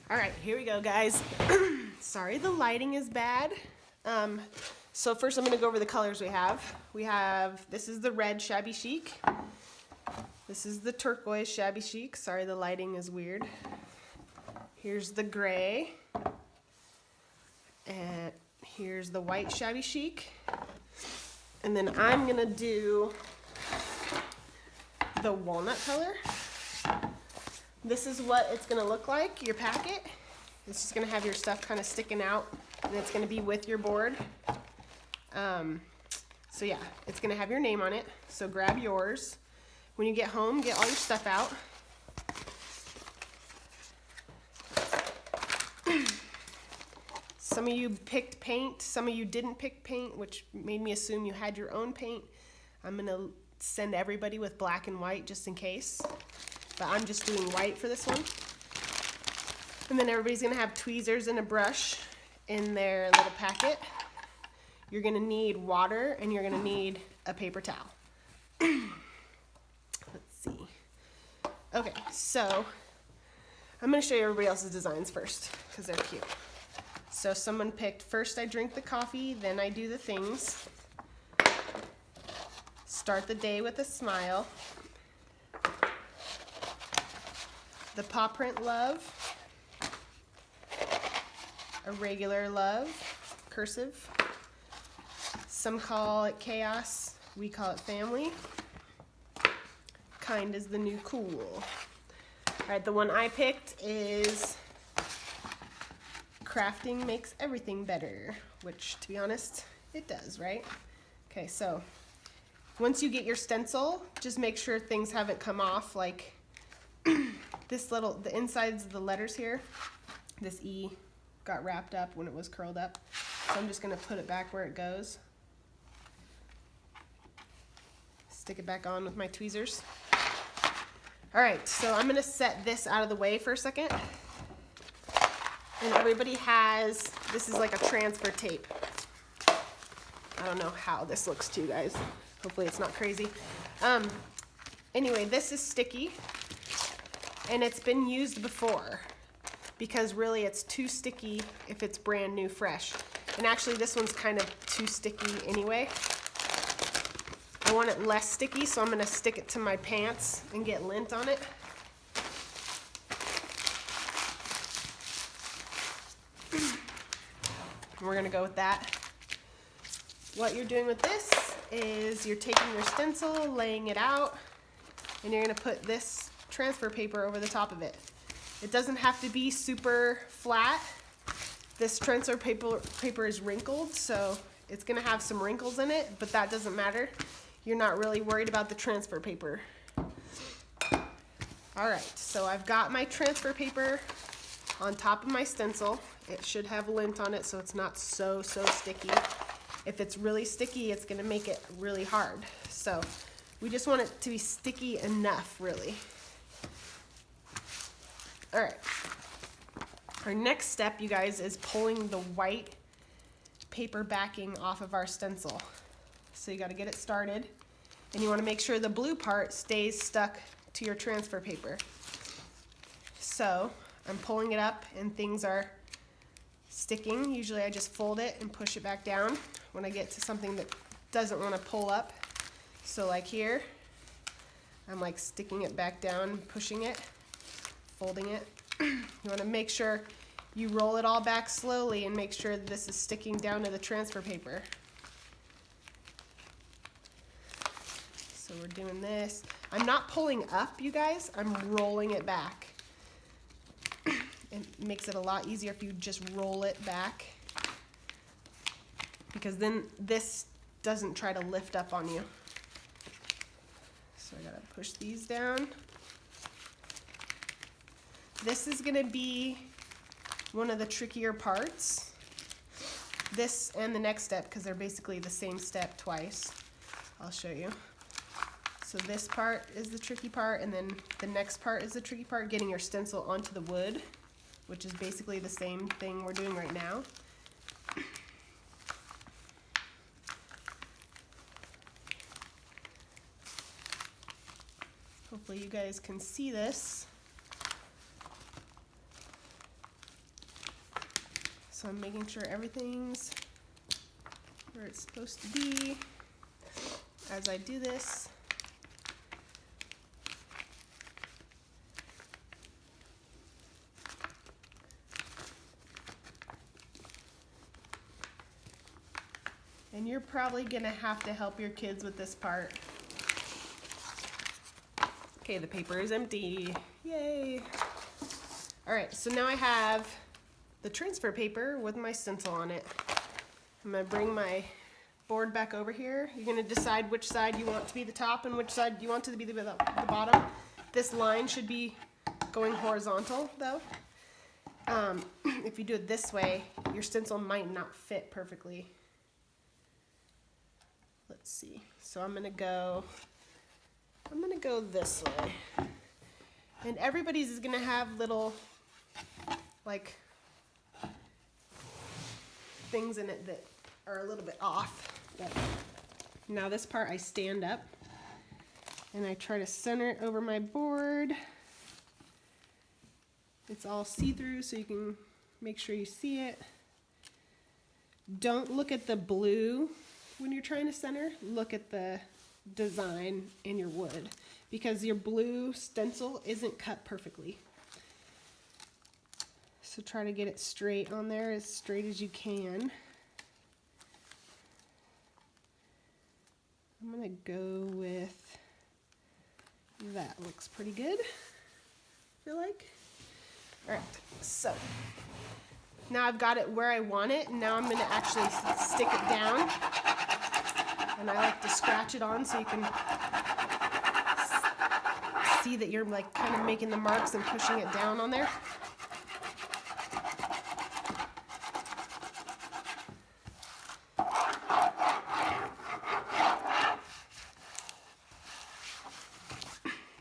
All right, here we go, guys. Sorry the lighting is bad. So first I'm gonna go over the colors we have. This is the red shabby chic. This is the turquoise shabby chic. Sorry the lighting is weird. Here's the gray. And here's the white shabby chic. And then I'm gonna do the walnut color. This is what it's gonna look like, your packet. It's just gonna have your stuff kind of sticking out, and it's gonna be with your board. So yeah, it's gonna have your name on it. So grab yours. When you get home, get all your stuff out. Some of you picked paint, some of you didn't pick paint, which made me assume you had your own paint. I'm gonna send everybody with black and white just in case. But I'm just doing white for this one. And then everybody's gonna have tweezers and a brush in their little packet. You're gonna need water and you're gonna need a paper towel. Let's see. Okay, so I'm gonna show you everybody else's designs first because they're cute. So someone picked, first I drink the coffee, then I do the things. Start the day with a smile. The paw print love, a regular love, cursive. Some call it chaos, we call it family. Kind is the new cool. All right, the one I picked is crafting makes everything better, which to be honest, it does, right? Okay, so once you get your stencil, just make sure things haven't come off, like the insides of the letters here, this E got wrapped up when it was curled up. So I'm just gonna put it back where it goes. Stick it back on with my tweezers. All right, so I'm gonna set this out of the way for a second. And everybody has, this is like a transfer tape. I don't know how this looks to you guys. Hopefully it's not crazy. Anyway, this is sticky. And it's been used before because really it's too sticky if it's brand new, fresh. And actually this one's kind of too sticky anyway. I want it less sticky, so I'm gonna stick it to my pants and get lint on it. We're gonna go with that. What you're doing with this is you're taking your stencil, laying it out, and you're gonna put this transfer paper over the top of it. It doesn't have to be super flat. This transfer paper is wrinkled, so it's gonna have some wrinkles in it, but that doesn't matter. You're not really worried about the transfer paper. All right, so I've got my transfer paper on top of my stencil. It should have lint on it so it's not so sticky. If it's really sticky, it's gonna make it really hard. So we just want it to be sticky enough, really. All right, our next step, you guys, is pulling the white paper backing off of our stencil. So you gotta get it started, and you wanna make sure the blue part stays stuck to your transfer paper. So I'm pulling it up and things are sticking. Usually I just fold it and push it back down when I get to something that doesn't wanna pull up. So like here, I'm like sticking it back down, pushing it, folding it. You want to make sure you roll it all back slowly and make sure this is sticking down to the transfer paper. So we're doing this. I'm not pulling up, you guys. I'm rolling it back. It makes it a lot easier if you just roll it back, because then this doesn't try to lift up on you. So I gotta push these down. This is gonna be one of the trickier parts. This and the next step, because they're basically the same step twice. I'll show you. So this part is the tricky part, and then the next part is the tricky part, getting your stencil onto the wood, which is basically the same thing we're doing right now. Hopefully you guys can see this. So I'm making sure everything's where it's supposed to be as I do this. And you're probably gonna have to help your kids with this part. Okay, the paper is empty. Yay. All right, so now I have the transfer paper with my stencil on it. I'm gonna bring my board back over here. You're gonna decide which side you want to be the top and which side you want to be the bottom. This line should be going horizontal though. If you do it this way, your stencil might not fit perfectly. Let's see. So I'm gonna go this way. And everybody's is gonna have little like things in it that are a little bit off. But now this part I stand up and I try to center it over my board. It's all see-through so you can make sure you see it. Don't look at the blue when you're trying to center. Look at the design in your wood because your blue stencil isn't cut perfectly. So try to get it straight on there, as straight as you can. I'm gonna go with that. Looks pretty good, I feel like. All right, so now I've got it where I want it, and now I'm gonna actually stick it down. And I like to scratch it on so you can see that you're like kind of making the marks and pushing it down on there.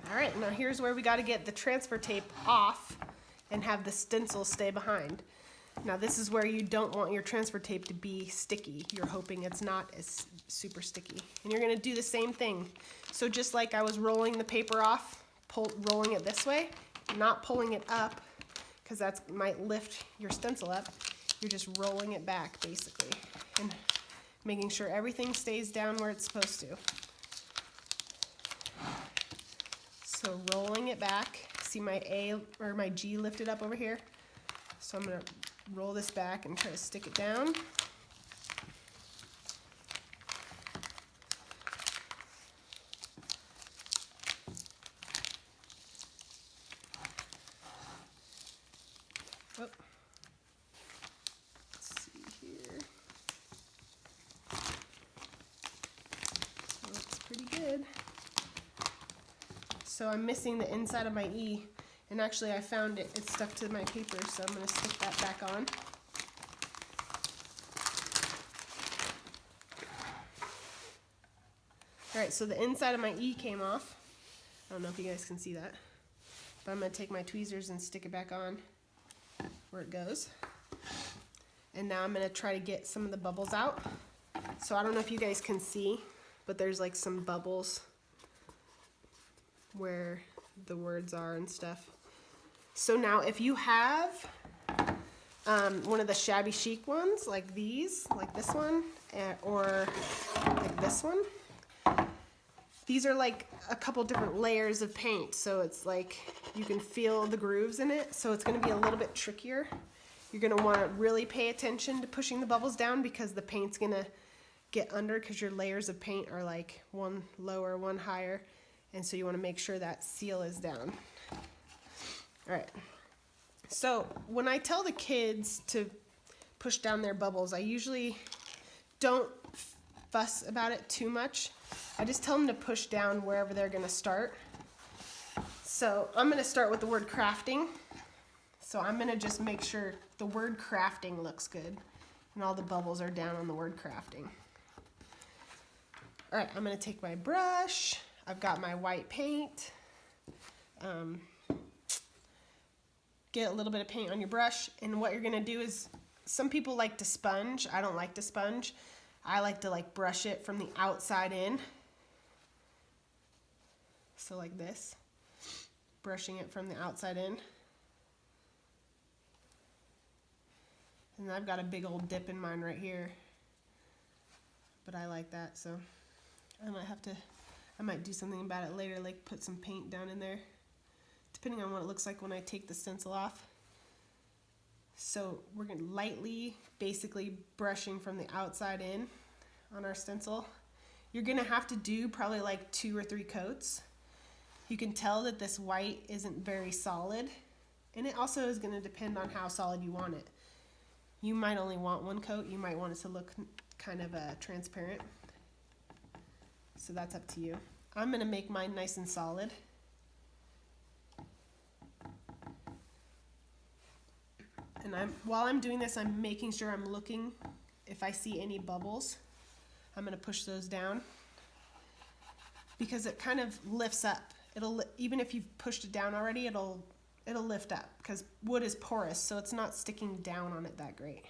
All right, now here's where we got to get the transfer tape off and have the stencil stay behind. Now this is where you don't want your transfer tape to be sticky. You're hoping it's not as super sticky. And you're gonna do the same thing. So just like I was rolling the paper off, rolling it this way, not pulling it up, because that might lift your stencil up. You're just rolling it back basically, and making sure everything stays down where it's supposed to. So rolling it back, see my A or my G lifted up over here? So I'm gonna roll this back and try to stick it down. Oh. Let's see here. So looks pretty good. So I'm missing the inside of my E. And actually I found it, it's stuck to my paper, so I'm gonna stick that back on. All right, so the inside of my E came off. I don't know if you guys can see that, but I'm gonna take my tweezers and stick it back on where it goes. And now I'm gonna try to get some of the bubbles out. So I don't know if you guys can see, but there's like some bubbles where the words are and stuff. So now if you have one of the shabby chic ones, like these, like this one, or like this one, these are like a couple different layers of paint. So it's like you can feel the grooves in it. So it's gonna be a little bit trickier. You're gonna wanna really pay attention to pushing the bubbles down because the paint's gonna get under because your layers of paint are like one lower, one higher. And so you wanna make sure that seal is down. All right, so when I tell the kids to push down their bubbles, I usually don't fuss about it too much. I just tell them to push down wherever they're gonna start. So I'm gonna start with the word crafting. So I'm gonna just make sure the word crafting looks good and all the bubbles are down on the word crafting. All right, I'm gonna take my brush. I've got my white paint. Get a little bit of paint on your brush, and what you're gonna do is, some people like to sponge. I don't like to sponge. I like to like brush it from the outside in. So like this, brushing it from the outside in. And And I've got a big old dip in mine right here. But I like that, so I might do something about it later, like put some paint down in there, depending on what it looks like when I take the stencil off. So we're going to lightly, basically brushing from the outside in on our stencil. You're going to have to do probably like 2 or 3 coats. You can tell that this white isn't very solid, and it also is going to depend on how solid you want it. You might only want 1 coat. You might want it to look kind of transparent. So that's up to you. I'm going to make mine nice and solid. And while I'm doing this, I'm making sure I'm looking. If I see any bubbles, I'm going to push those down, because it kind of lifts up. Even if you've pushed it down already, it'll lift up, because wood is porous, so it's not sticking down on it that great.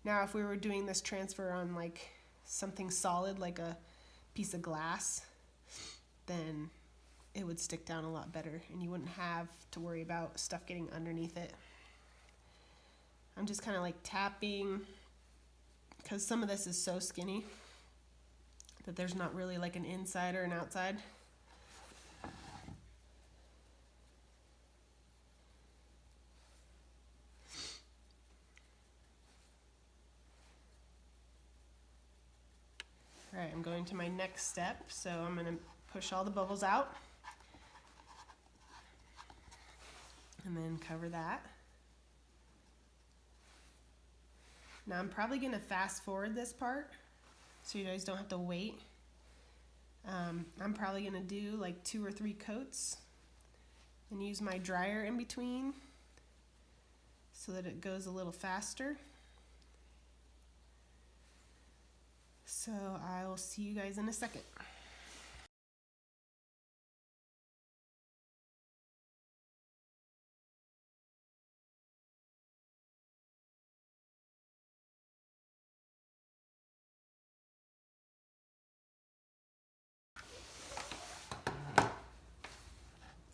Now, if we were doing this transfer on like something solid, like a piece of glass, then it would stick down a lot better, and you wouldn't have to worry about stuff getting underneath it. I'm just kind of like tapping, because some of this is so skinny that there's not really like an inside or an outside. All right, I'm going to my next step, so I'm going to push all the bubbles out and then cover that. Now I'm probably going to fast forward this part so you guys don't have to wait. I'm probably going to do like 2 or 3 coats and use my dryer in between so that it goes a little faster. So I will see you guys in a second.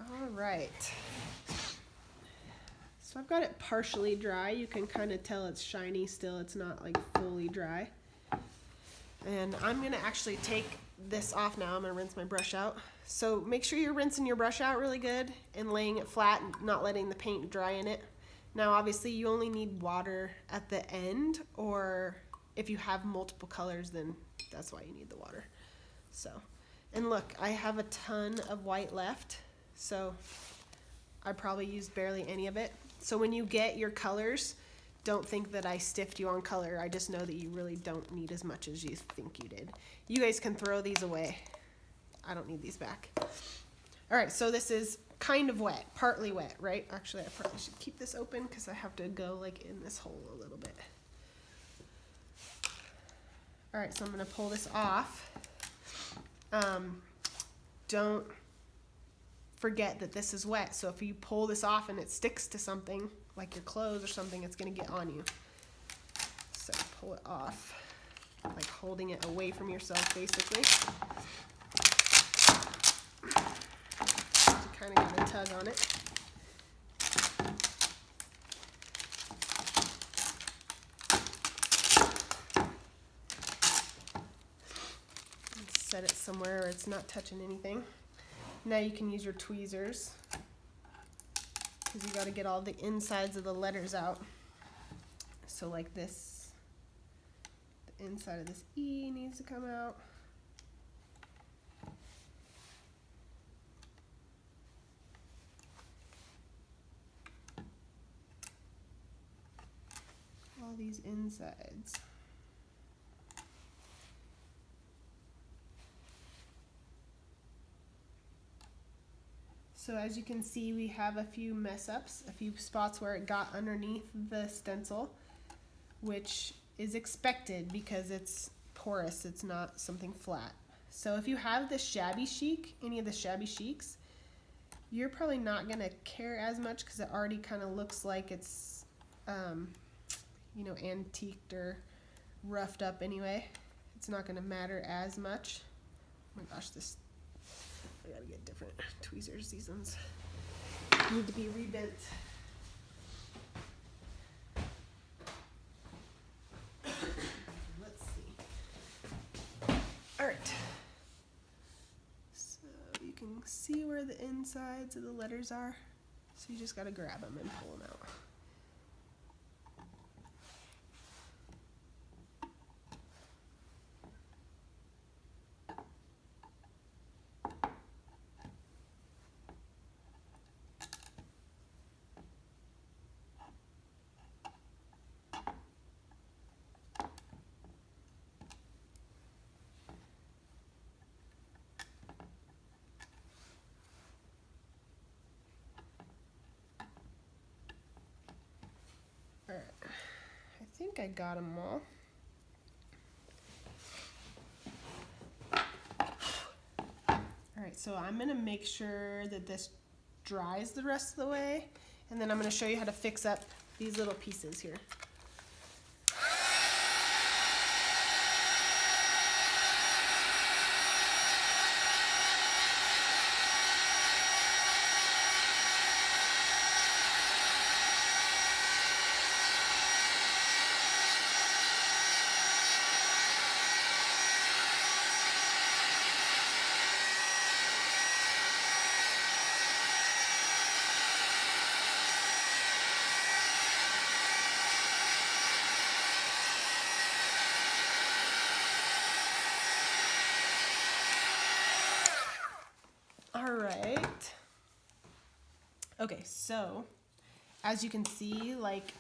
All right. So I've got it partially dry. You can kind of tell it's shiny still. It's not like fully dry. And I'm going to actually take this off now. I'm going to rinse my brush out. So make sure you're rinsing your brush out really good and laying it flat and not letting the paint dry in it. Now obviously you only need water at the end, or if you have multiple colors, then that's why you need the water. So, and look, I have a ton of white left, so I probably used barely any of it. So when you get your colors, don't think that I stiffed you on color. I just know that you really don't need as much as you think you did. You guys can throw these away. I don't need these back. All right, so this is kind of wet, partly wet, right? Actually, I probably should keep this open because I have to go like in this hole a little bit. All right, so I'm gonna pull this off. Don't forget that this is wet, so if you pull this off and it sticks to something, like your clothes or something, it's gonna get on you. So pull it off, like holding it away from yourself, basically. You kind of gotta tug on it. Set it somewhere where it's not touching anything. Now you can use your tweezers, because you got to get all the insides of the letters out. So like this, the inside of this E needs to come out. All these insides. So as you can see, we have a few mess ups, a few spots where it got underneath the stencil, which is expected because it's porous, it's not something flat. So if you have the shabby chic, any of the shabby chics, you're probably not gonna care as much because it already kind of looks like it's, you know, antiqued or roughed up anyway. It's not gonna matter as much. Oh my gosh, I gotta get different tweezers. These ones need to be rebent. the insides of the letters are. So you just gotta grab them and pull them out. Alright, I think I got them all. Alright, so I'm going to make sure that this dries the rest of the way, and then I'm going to show you how to fix up these little pieces here. Alright. Okay, so as you can see, like,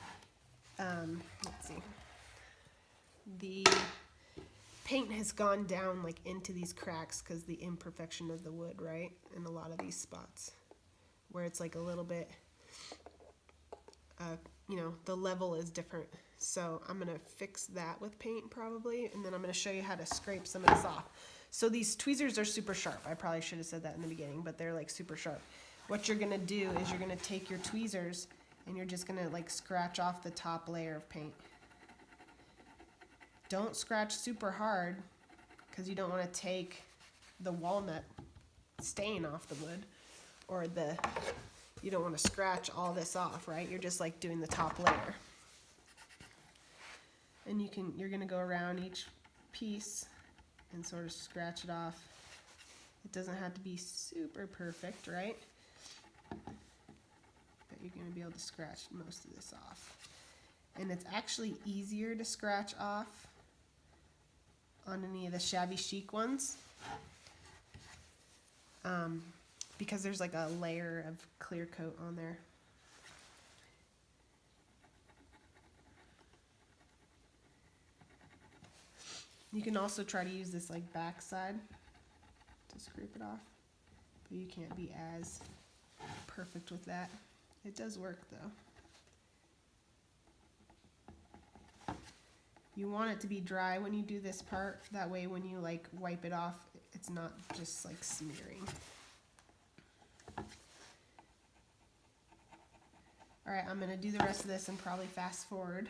let's see, the paint has gone down like into these cracks because the imperfection of the wood, right? In a lot of these spots where it's like a little bit, you know, the level is different. So I'm going to fix that with paint probably, and then I'm going to show you how to scrape some of this off. So these tweezers are super sharp. I probably should have said that in the beginning, but they're like super sharp. What you're going to do is you're going to take your tweezers and you're just going to like scratch off the top layer of paint. Don't scratch super hard because you don't want to take the walnut stain off the wood, or you don't want to scratch all this off, right? You're just like doing the top layer. And you're going to go around each piece and sort of scratch it off. It doesn't have to be super perfect, right? But you're going to be able to scratch most of this off. And it's actually easier to scratch off on any of the shabby chic ones because there's like a layer of clear coat on there. You can also try to use this like back side to scrape it off, but you can't be as perfect with that. It does work though. You want it to be dry when you do this part, that way when you like wipe it off, it's not just like smearing. Alright, I'm going to do the rest of this and probably fast forward.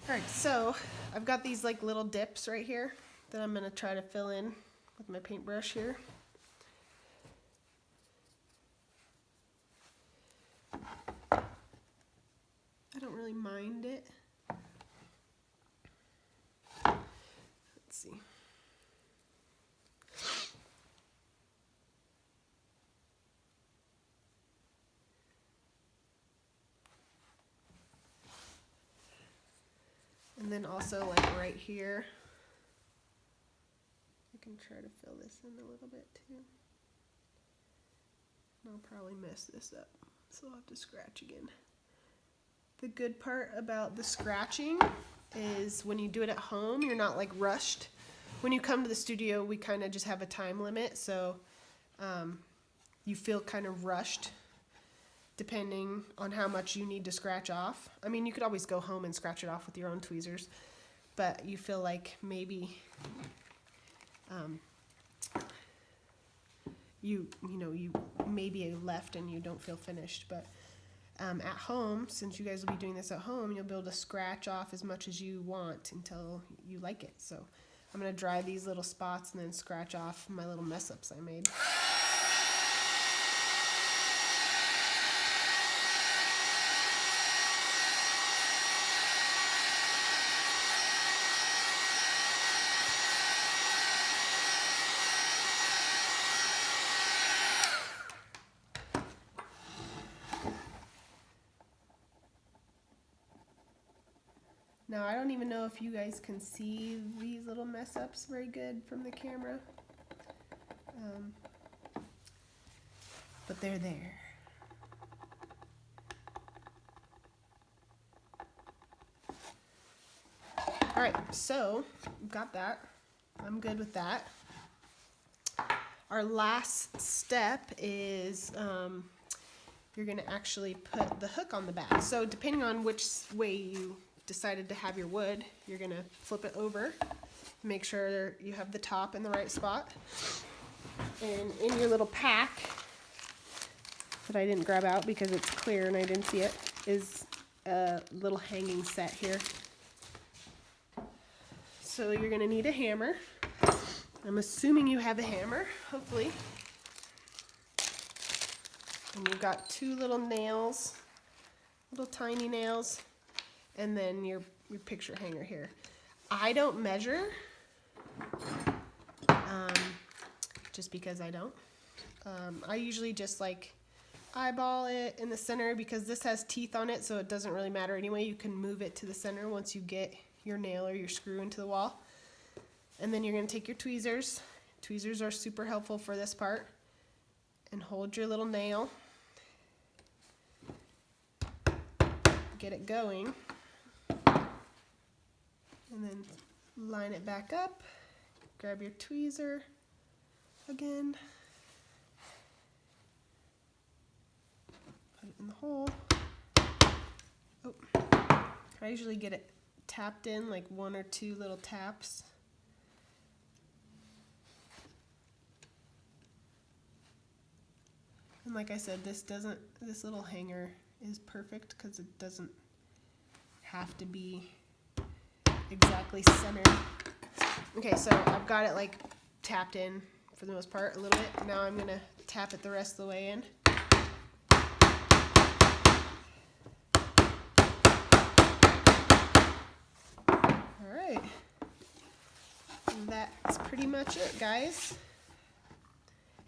Alright, so I've got these like little dips right here that I'm going to try to fill in with my paintbrush here. I don't really mind it. Let's see. And then also like right here, I can try to fill this in a little bit too. And I'll probably mess this up, so I'll have to scratch again. The good part about the scratching is when you do it at home, you're not like rushed. When you come to the studio, we kind of just have a time limit, so you feel kind of rushed depending on how much you need to scratch off. I mean, you could always go home and scratch it off with your own tweezers, but you feel like maybe you maybe left and you don't feel finished. But at home, since you guys will be doing this at home, you'll be able to scratch off as much as you want until you like it. So I'm going to dry these little spots and then scratch off my little mess ups I made. Now, I don't even know if you guys can see these little mess ups very good from the camera. But they're there. All right, so got that. I'm good with that. Our last step is you're gonna actually put the hook on the back. So depending on which way you decided to have your wood, you're gonna flip it over, make sure you have the top in the right spot. And in your little pack that I didn't grab out because it's clear and I didn't see it, is a little hanging set here. So you're gonna need a hammer. I'm assuming you have a hammer, hopefully. And you've got two little nails, little tiny nails, and then your picture hanger here. I don't measure, just because I don't. I usually just like eyeball it in the center because this has teeth on it, so it doesn't really matter anyway. You can move it to the center once you get your nail or your screw into the wall. And then you're going to take your tweezers. Tweezers are super helpful for this part. And hold your little nail. Get it going. And then line it back up. Grab your tweezer again. Put it in the hole. Oh, I usually get it tapped in, like one or two little taps. And like I said, this little hanger is perfect because it doesn't have to be exactly centered. Okay, so I've got it like tapped in for the most part a little bit. Now I'm gonna tap it the rest of the way in. All right, and that's pretty much it, guys.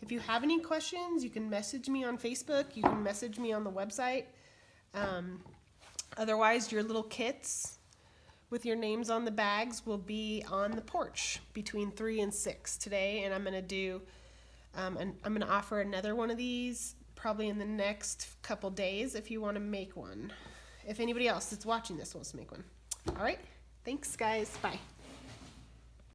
If you have any questions, you can message me on Facebook. You can message me on the website. Otherwise, your little kits with your names on the bags will be on the porch between 3 and 6 today. And I'm going to do, and I'm going to offer another one of these probably in the next couple days if you want to make one. If anybody else that's watching this wants to make one. All right. Thanks, guys. Bye.